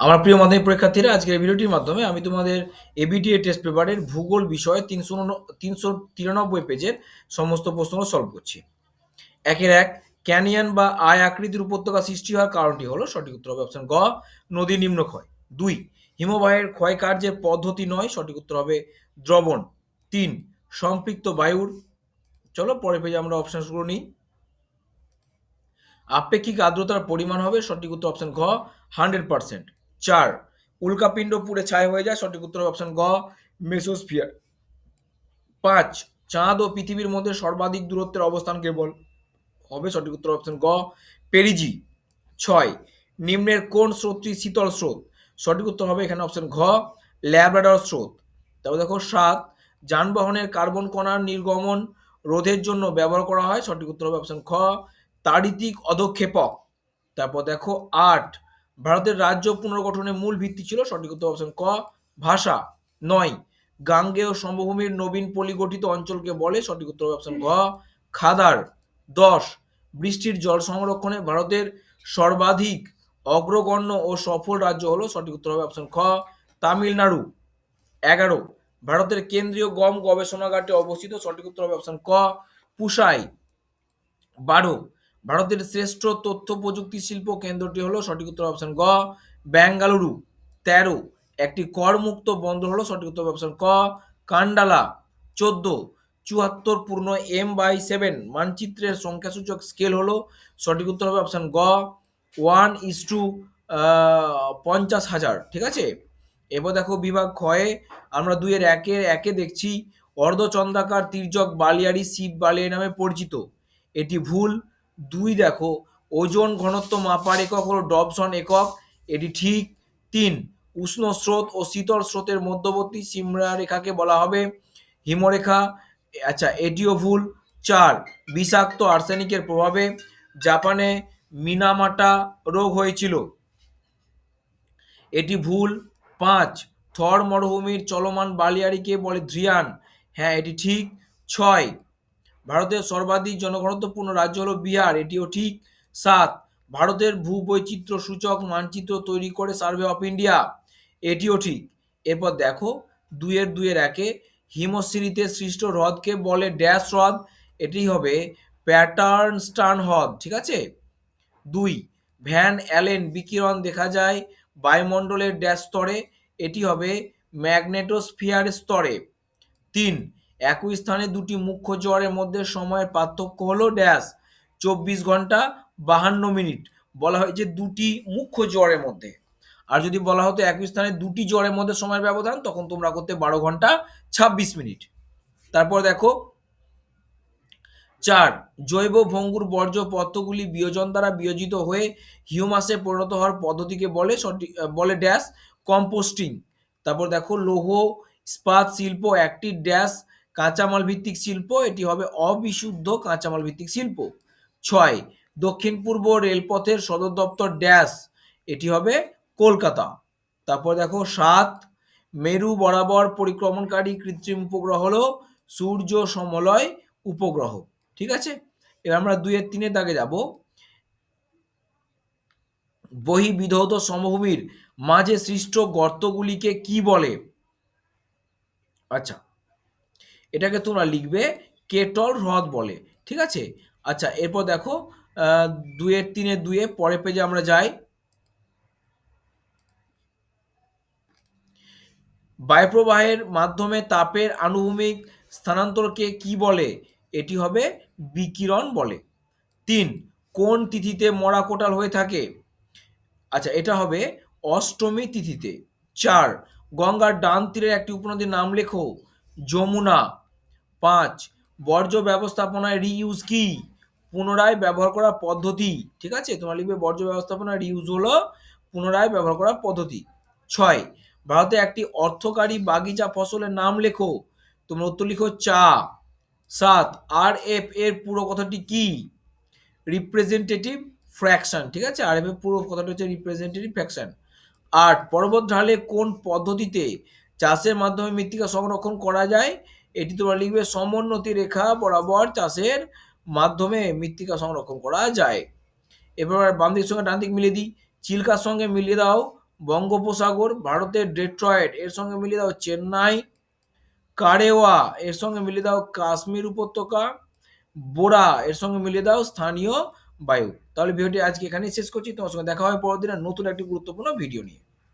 আমার প্রিয় মাধ্যমিক পরীক্ষার্থীরা, আজকের এই ভিডিওটির মাধ্যমে আমি তোমাদের এবিটিএ টেস্ট পেপারের ভূগোল বিষয়ে 393 পেজের সমস্ত প্রশ্নগুলো সলভ করছি। একের এক, ক্যানিয়ন বা আয় আকৃতির উপত্যকা সৃষ্টি হওয়ার কারণটি হলো, সঠিক উত্তর হবে অপশন গ, নদী নিম্নক্ষয়। 2, হিমবাহের ক্ষয় কার্যের পদ্ধতি নয়, সঠিক উত্তর হবে দ্রবণ। 3, সম্পৃক্ত বায়ুর। চলো পরের পেজে আমরা অপশনগুলো নিই। আপেক্ষিক আর্দ্রতার পরিমাণ হবে, সঠিক উত্তর অপশন ঘ 100%। 4, উল্কাপিণ্ড পুড়ে ছাই হয়ে যায়, সঠিক উত্তর অপশন গ মেসোস্ফিয়ার। 5, চাঁদ ও পৃথিবীর মধ্যে সর্বাধিক দূরত্বের অবস্থান কেবল হবে, সঠিক উত্তর অপশন গ পেরিজি। 6, নিম্নের কোন স্রোতটি শীতল স্রোত, সঠিক উত্তর হবে এখানে অপশন ঘ ল্যাব্রাডর স্রোত। তারপর দেখো 7, যানবাহনের কার্বন কণার নির্গমন রোধের জন্য ব্যবহার করা হয়, সঠিক উত্তর হবে অপশন খ তাড়িতিক অধক্ষেপক। তারপর দেখো 8, ভারতের রাজ্য পুনর্গঠনের মূল ভিত্তি ছিল, সঠিক উত্তর অপশন ক ভাষা। 9, গাঙ্গেয় সমভূমির নবীন পলি গঠিত অঞ্চলকে বলে, সঠিক উত্তর হবে অপশন ঘ খাদার। 10, বৃষ্টির জল সংরক্ষণে ভারতের সর্বাধিক অগ্রগণ্য ও সফল রাজ্য হলো, সঠিক উত্তর হবে অপশন খ তামিলনাড়ু। 11, ভারতের কেন্দ্রীয় গম গবেষণাগারটি অবস্থিত, সঠিক উত্তর হবে অপশন ক পুসাই। 12, ভারতের শ্রেষ্ঠ তথ্য প্রযুক্তি শিল্প কেন্দ্রটি হলো, সঠিক উত্তর অপশন গ বেঙ্গালুরু। 13, একটি করমুক্ত বন্দর হলো, সঠিক উত্তর অপশন ক কান্ডালা। 14, 74 পূর্ণ M/7 মানচিত্রের সংখ্যাসূচক স্কেল হলো, সঠিক উত্তর হবে অপশন গ 1:50,000। ঠিক আছে, এবার দেখো বিভাগ ক্ষয়ে আমরা 2-1 দেখছি, অর্ধচন্দ্রাকার তির্যক বালিয়াড়ি শিব বালিয়াড়ি নামে পরিচিত, এটি ভুল। 2, দেখো ওজন ঘনত্ব মাপার একক হলো ডবসন একক, এটি ঠিক। 3, উষ্ণ স্রোত ও শীতল স্রোতের মধ্যবর্তী সীমারেখাকে বলা হবে হিমরেখা, আচ্ছা এটিও ভুল। 4, বিষাক্ত আর্সেনিকের প্রভাবে জাপানে মিনামাটা রোগ হয়েছিল, এটি ভুল। 5, থর মরুভূমির চলমান বালিয়াড়িকে বলে ধ্রিয়ান, হ্যাঁ এটি ঠিক। 6, ভারতের সর্বাধিক জনঘনত্বপূর্ণ রাজ্য হলো বিহার, এটিও ঠিক। 7, ভারতের ভূবৈচিত্র্য সূচক মানচিত্র তৈরি করে সার্ভে অফ ইন্ডিয়া, এটিও ঠিক। এরপর দেখো 2-1 হিমশিরিতে সৃষ্ট হ্রদকে বলে ড্যাশ হ্রদ, এটি হবে প্যাটার্নস্টার্ন হ্রদ। ঠিক আছে। 2, ভ্যান অ্যালেন বিকিরণ দেখা যায় বায়ুমণ্ডলের ড্যাশ স্তরে, এটি হবে ম্যাগনেটোস্ফিয়ার স্তরে। 3, একই স্থানে দুটি মুখ্য জোয়ারের মধ্যে সময়ের পার্থক্য হলো ড্যাশ 24 ঘন্টা 52 মিনিট, বলা হয়েছে দুটি মুখ্য জোয়ারের মধ্যে। আর যদি বলা হতো একই স্থানে দুটি জোয়ারের মধ্যে সময়ের ব্যবধান, তখন তোমরা করতে 12 ঘন্টা 26 মিনিট। তারপর দেখো 4, জৈব ভঙ্গুর বর্জ্য পদার্থগুলি বিয়োজন দ্বারা বিয়োজিত হয়ে হিউমাসে পরিণত হওয়ার পদ্ধতিকে বলে ড্যাশ কম্পোস্টিং। তারপর দেখো লৌহ ইস্পাত শিল্প একটি ড্যাশ কাঁচামাল ভিত্তিক শিল্প, এটি হবে অবিশুদ্ধ কাঁচামাল ভিত্তিক শিল্প। 6, দক্ষিণ পূর্ব রেলপথের সদর দপ্তর ড্যাশ, এটি হবে কলকাতা। তারপর দেখো 7, মেরু বরাবর পরিক্রমণকারী কৃত্রিম উপগ্রহ হলো সূর্য সমলয় উপগ্রহ। ঠিক আছে, এবার আমরা 2-3 দাগে যাব। বহিঃবিধৌত সমভূমির মাঝে সৃষ্ট গর্তগুলিকে কি বলে, আচ্ছা এটাকে তোমরা লিখবে কেটল হ্রদ বলে। ঠিক আছে, আচ্ছা এরপর দেখো 2-3 পরের পেজে আমরা যাই। বায়ুপ্রবাহের মাধ্যমে তাপের আনুভূমিক স্থানান্তরকে কি বলে, এটি হবে বিকিরণ বলে। 3, কোন তিথিতে মরা কোটাল হয়ে থাকে, আচ্ছা এটা হবে অষ্টমী তিথিতে। 4, গঙ্গার ডান তীরের একটি উপনদীর নাম লেখো, যমুনা। 5, বর্জ্য ব্যবস্থাপনায় রিইউজ কি, পুনরায় ব্যবহার করার পদ্ধতি। ঠিক আছে, তোমরা লিখবে বর্জ্য ব্যবস্থাপনা রিইউজ হলো পুনরায় ব্যবহার করার পদ্ধতি। 6, ভারতে একটি অর্থকারী বাগিচা ফসলের নাম লেখো, তোমরা উত্তর লিখো চা। 7, RF এর পুরো কথাটি কি, রিপ্রেজেন্টেটিভ ফ্র্যাকশন। ঠিক আছে, RF এর পুরো কথাটা হচ্ছে রিপ্রেজেন্টেটিভ ফ্র্যাকশন। 8, পর্বত ঢালে কোন পদ্ধতিতে চাষের মাধ্যমে মৃত্তিকা সংরক্ষণ করা যায়, এটি তোমরা লিখবে সমোন্নতি রেখা বরাবর চাষের মাধ্যমে মৃত্তিকা সংরক্ষণ করা যায়। এবার বাম দিকের সঙ্গে ডান দিক মিলিয়ে দিই, চিল্কার সঙ্গে মিলিয়ে দাও বঙ্গোপসাগর, ভারতের ডেট্রয়েট এর সঙ্গে মিলিয়ে দাও চেন্নাই, কারেওয়া এর সঙ্গে মিলিয়ে দাও কাশ্মীর উপত্যকা, বোরা এর সঙ্গে মিলিয়ে দাও স্থানীয় বায়ু। তাহলে ভিডিওটি আজকে এখানেই শেষ করছি। তোমার সঙ্গে দেখা হবে পরের দিন নতুন একটি গুরুত্বপূর্ণ ভিডিও নিয়ে।